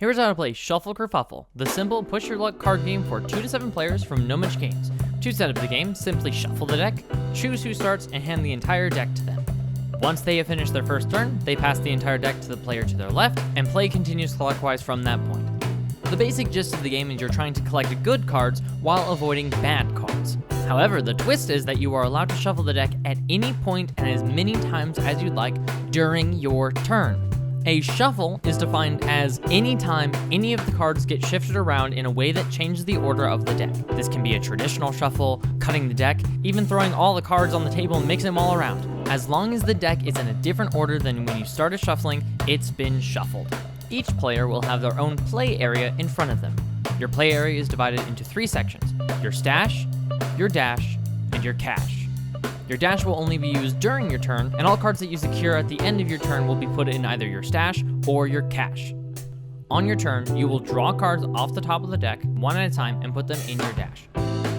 Here's how to play Shuffle Kerfuffle, the simple push your luck card game for 2 to 7 players from Nomich Games. To set up the game, simply shuffle the deck, choose who starts, and hand the entire deck to them. Once they have finished their first turn, they pass the entire deck to the player to their left, and play continues clockwise from that point. The basic gist of the game is you're trying to collect good cards while avoiding bad cards. However, the twist is that you are allowed to shuffle the deck at any point and as many times as you'd like during your turn. A shuffle is defined as any time any of the cards get shifted around in a way that changes the order of the deck. This can be a traditional shuffle, cutting the deck, even throwing all the cards on the table and mixing them all around. As long as the deck is in a different order than when you started shuffling, it's been shuffled. Each player will have their own play area in front of them. Your play area is divided into 3 sections: your stash, your dash, and your cash. Your dash will only be used during your turn, and all cards that you secure at the end of your turn will be put in either your stash or your cash. On your turn, you will draw cards off the top of the deck, one at a time, and put them in your dash.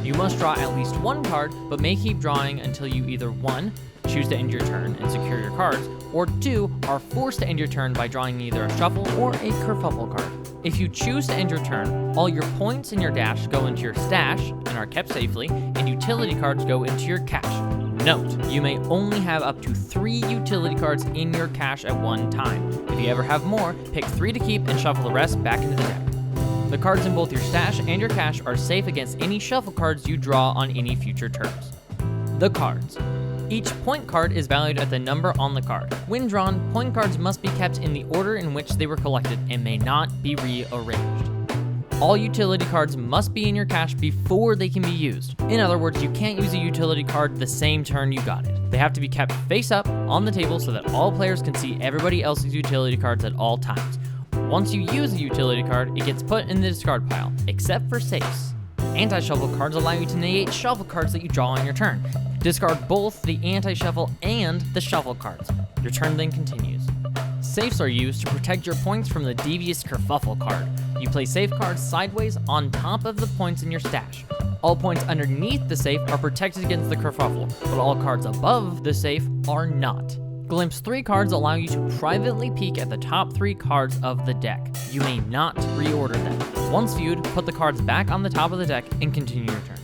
You must draw at least one card, but may keep drawing until you either 1, choose to end your turn and secure your cards, or 2, are forced to end your turn by drawing either a shuffle or a kerfuffle card. If you choose to end your turn, all your points in your dash go into your stash and are kept safely, and utility cards go into your cash. Note, you may only have up to 3 utility cards in your cash at one time. If you ever have more, pick 3 to keep and shuffle the rest back into the deck. The cards in both your stash and your cash are safe against any shuffle cards you draw on any future turns. The cards. Each point card is valued at the number on the card. When drawn, point cards must be kept in the order in which they were collected and may not be rearranged. All utility cards must be in your cash before they can be used. In other words, you can't use a utility card the same turn you got it. They have to be kept face up on the table so that all players can see everybody else's utility cards at all times. Once you use a utility card, it gets put in the discard pile, except for safes. Anti-shuffle cards allow you to negate shuffle cards that you draw on your turn. Discard both the anti-shuffle and the shuffle cards. Your turn then continues. Safes are used to protect your points from the devious Kerfuffle card. You play safe cards sideways on top of the points in your stash. All points underneath the safe are protected against the Kerfuffle, but all cards above the safe are not. Glimpse 3 cards allow you to privately peek at the top 3 cards of the deck. You may not reorder them. Once viewed, put the cards back on the top of the deck and continue your turn.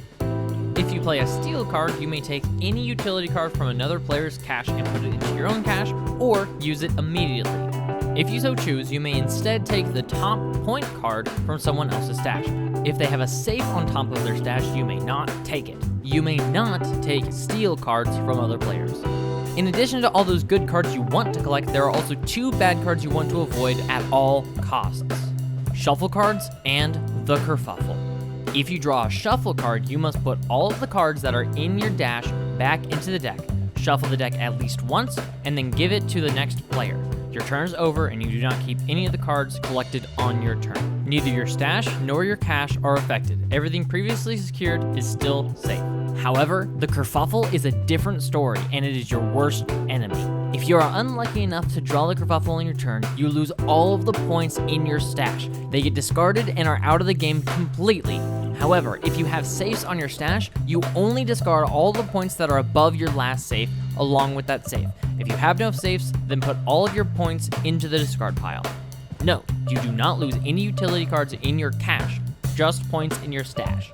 If you play a steal card, you may take any utility card from another player's cash and put it into your own cash, or use it immediately. If you so choose, you may instead take the top point card from someone else's stash. If they have a safe on top of their stash, you may not take it. You may not take steal cards from other players. In addition to all those good cards you want to collect, there are also 2 bad cards you want to avoid at all costs: shuffle cards and the Kerfuffle. If you draw a shuffle card, you must put all of the cards that are in your dash back into the deck, shuffle the deck at least once, and then give it to the next player. Your turn is over and you do not keep any of the cards collected on your turn. Neither your stash nor your cash are affected. Everything previously secured is still safe. However, the Kerfuffle is a different story, and it is your worst enemy. If you are unlucky enough to draw the Kerfuffle on your turn, you lose all of the points in your stash. They get discarded and are out of the game completely. However, if you have safes on your stash, you only discard all the points that are above your last safe along with that safe. If you have no safes, then put all of your points into the discard pile. Note, you do not lose any utility cards in your cash, just points in your stash.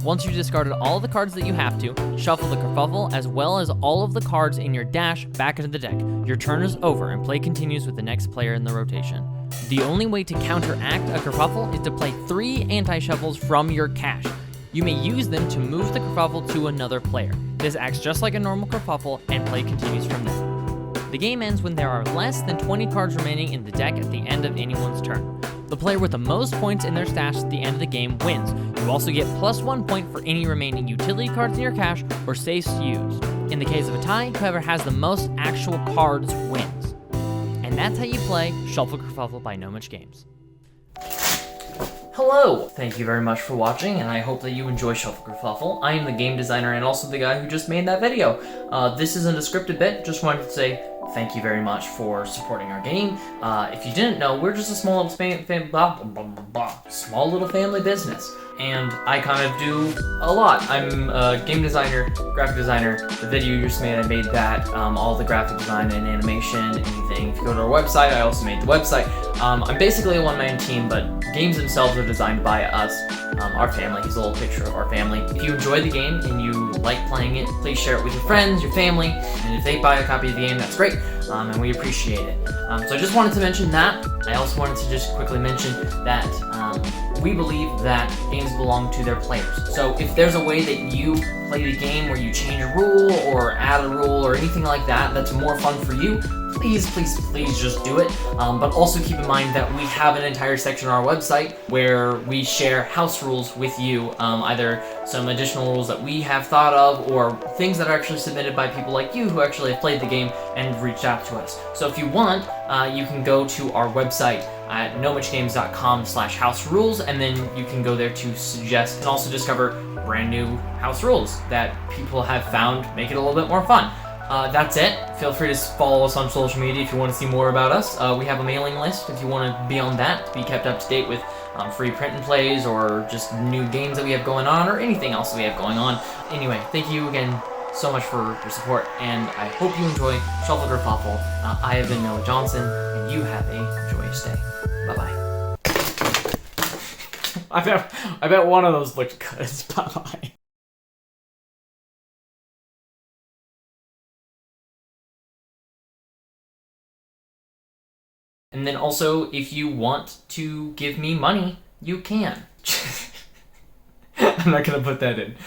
Once you've discarded all the cards that you have to, shuffle the Kerfuffle as well as all of the cards in your dash back into the deck. Your turn is over and play continues with the next player in the rotation. The only way to counteract a Kerfuffle is to play 3 anti-shuffles from your cash. You may use them to move the Kerfuffle to another player. This acts just like a normal Kerfuffle, and play continues from there. The game ends when there are less than 20 cards remaining in the deck at the end of anyone's turn. The player with the most points in their stash at the end of the game wins. You also get +1 point for any remaining utility cards in your cash or safes used. In the case of a tie, whoever has the most actual cards wins. And that's how you play Shuffle Kerfuffle by Nomich Games. Hello! Thank you very much for watching, and I hope that you enjoy Shuffle Kerfuffle. I am the game designer and also the guy who just made that video. This isn't a scripted bit, just wanted to say thank you very much for supporting our game. If you didn't know, we're just a small little family business. And I kind of do a lot. I'm a game designer, graphic designer. The video you just made, I made that. All the graphic design and animation, anything. If you go to our website, I also made the website. I'm basically a one-man team, but games themselves are designed by us, our family. Here's a little picture of our family. If you enjoy the game and you like playing it, please share it with your friends, your family, and if they buy a copy of the game, that's great, and we appreciate it. So I just wanted to mention that. I also wanted to just quickly mention that we believe that games belong to their players. So if there's a way that you play the game where you change a rule or add a rule or anything like that that's more fun for you, please just do it. But also keep in mind that we have an entire section on our website where we share house rules with you, either some additional rules that we have thought of or things that are actually submitted by people like you who actually have played the game and reached out to us. So if you want, you can go to our website at nomichgames.com/house rules, and then you can go there to suggest and also discover brand new house rules that people have found make it a little bit more fun. That's it. Feel free to follow us on social media if you want to see more about us. We have a mailing list if you want to be on that to be kept up to date with free print and plays or just new games that we have going on or anything else that we have going on. Anyway, thank you again so much for your support, and I hope you enjoy Shuffle Kerfuffle. I have been Noah Johnson, and you have a joyous day. Bye-bye. I bet one of those looked good. Bye-bye. And then also, if you want to give me money, you can. I'm not gonna put that in.